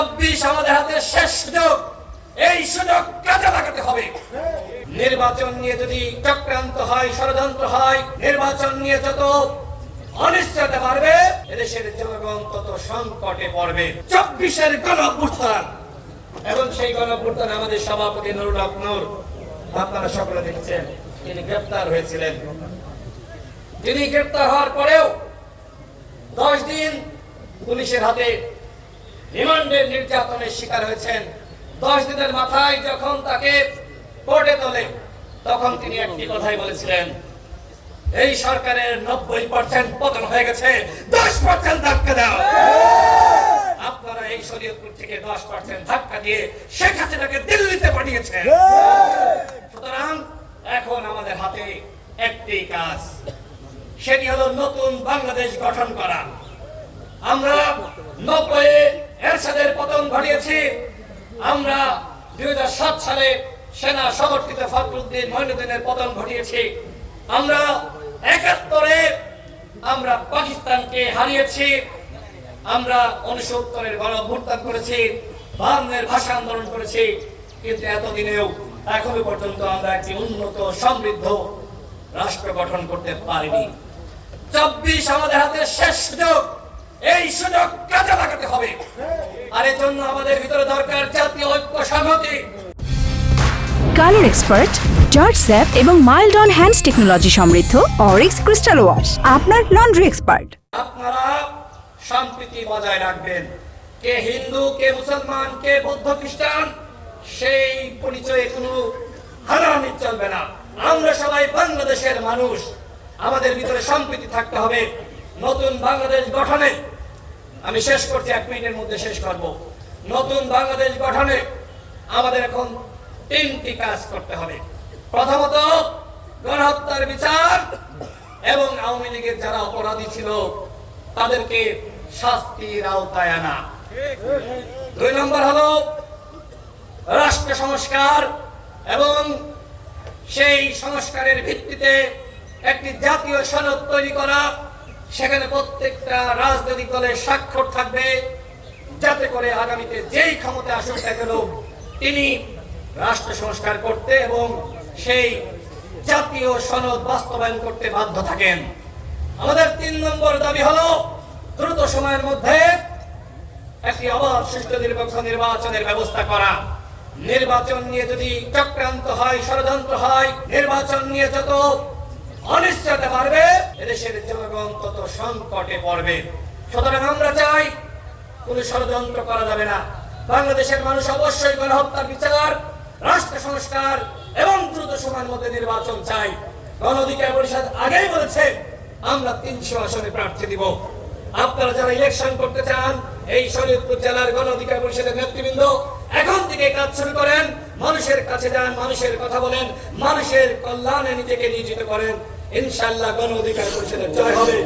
24 আমাদের হাতে শেষ সুযোগ, এই সুযোগ কাজে লাগাতে হবে। নির্বাচন নিয়ে যদি চক্রান্ত হয়, ষড়যন্ত্র হয়, নির্বাচন নিয়ে যত অনিশ্চয়তা বাড়বে, এদেশের জনগণ তত সংকটে পড়বে। 24-এর গণঅভ্যুত্থান এবং সেই গণঅভ্যুত্থান আমাদের সভাপতি নুরুল হক নূর, আপনারা সকলে দেখছেন, তিনি গ্রেফতার হয়েছিলেন। তিনি গ্রেফতার হওয়ার পরেও 10 দিন পুলিশের হাতে রিমান্ডের নির্যাতনের শিকার হয়েছেন। 10 দিনের মাথায় যখন তাকে কোর্টে তোলে, তখন তিনি একটি কথাই বলেছিলেন, এই সরকারের 90% পতন হয়ে গেছে, 10% ধাক্কা দাও। আপনারা এই শরীয়তপুর থেকে 10% ধাক্কা দিয়ে শেখ হাসিনাকে দিল্লিতে পাঠিয়েছেন। সুতরাং এখন আমাদের হাতে একটি কাজ, সেটি হলো নতুন বাংলাদেশ গঠন করা। আমরা 90-এ এরশাদের পতন ঘটিয়েছি, আমরা 2007 সালে সেনা সমর্থিত ফখরুদ্দিন মঈনুদ্দিনের পতন ঘটিয়েছি, আমরা 71-এ আমরা পাকিস্তানকে হারিয়েছি, আমরা 69-এর গণঅভ্যুত্থান করেছি, 52-এর ভাষা আন্দোলন করেছি, কিন্তু এতদিনেও এখনো পর্যন্ত আমরা একটি উন্নত সমৃদ্ধ রাষ্ট্র গঠন করতে পারিনি। 24 আমাদের হাতে শেষ সুযোগ, এই সুযোগ কাজে লাগাতে হবে। আর এর জন্য আমাদের ভিতরে দরকার জাতীয় ঐক্য সংহতি। কালার এক্সপার্ট, জর্জ স্যাপ এবং মাইল্ড অন হ্যান্ডস টেকনোলজি সমৃদ্ধ অরিক্স ক্রিস্টাল ওয়াশ আপনার লন্ড্রি এক্সপার্ট। আপনারা সম্প্রীতি বজায় রাখবেন। কে হিন্দু, কে মুসলমান, কে বৌদ্ধ, খ্রিস্টান, সেই পরিচয়ে কোনো হানাহানি চলবে না। আমরা সবাই বাংলাদেশের মানুষ, আমাদের ভিতরে সম্প্রীতি থাকতে হবে। নতুন বাংলাদেশ গঠনে, আমি শেষ করছি, 1 মিনিটের মধ্যে শেষ করব। নতুন বাংলাদেশ গঠনে আমাদের এখন 3টি কাজ করতে হবে। প্রথমত, গণহত্যার বিচার এবং আওয়ামী লীগের যারা অপরাধী ছিল তাদেরকে শাস্তির আওতায় আনা। 2 নম্বর হলো রাষ্ট্র সংস্কার এবং সেই সংস্কারের ভিত্তিতে একটি জাতীয় সনদ তৈরি করা, সেখানে প্রত্যেকটা রাজনৈতিক দলের স্বাক্ষর থাকবে, যাতে করে আগামীতে যেই ক্ষমতা আসুক না কেন তিনি রাষ্ট্র সংস্কার করতে এবং সেই জাতীয় সনদ বাস্তবায়ন করতে বাধ্য থাকেন। আমাদের 3 নম্বর দাবি হলো দ্রুত সময়ের মধ্যে একটি অবাধ সুষ্ঠু নিরপেক্ষ নির্বাচনের ব্যবস্থা করা। নির্বাচন নিয়ে যদি চক্রান্ত হয়, ষড়যন্ত্র হয়, নির্বাচন নিয়ে যত অনিশ্চয়তা বাড়বে, এদেশের জনগণ তত সংকটে পড়বে। সুতরাং আমরা চাই কোন ষড়যন্ত্র করা যাবে না। বাংলাদেশের মানুষ অবশ্যই গণহত্যার বিচার, রাষ্ট্র সংস্কার এবং দ্রুত সময়ের মধ্যে নির্বাচন চাই। গণ অধিকার পরিষদ আগেই বলেছে আমরা 300 আসনে প্রার্থী দিব। আপনারা যারা ইলেকশন করতে চান, এই শরীয়তপুর জেলার গণ অধিকার পরিষদের নেতৃবৃন্দ এখন থেকে কাজ শুরু করেন, মানুষের কাছে যান, মানুষের কথা বলেন, মানুষের কল্যাণে নিজেকে নিয়োজিত করেন। ইনশাআল্লাহ গণ অধিকার পরিষদের জয় হবে।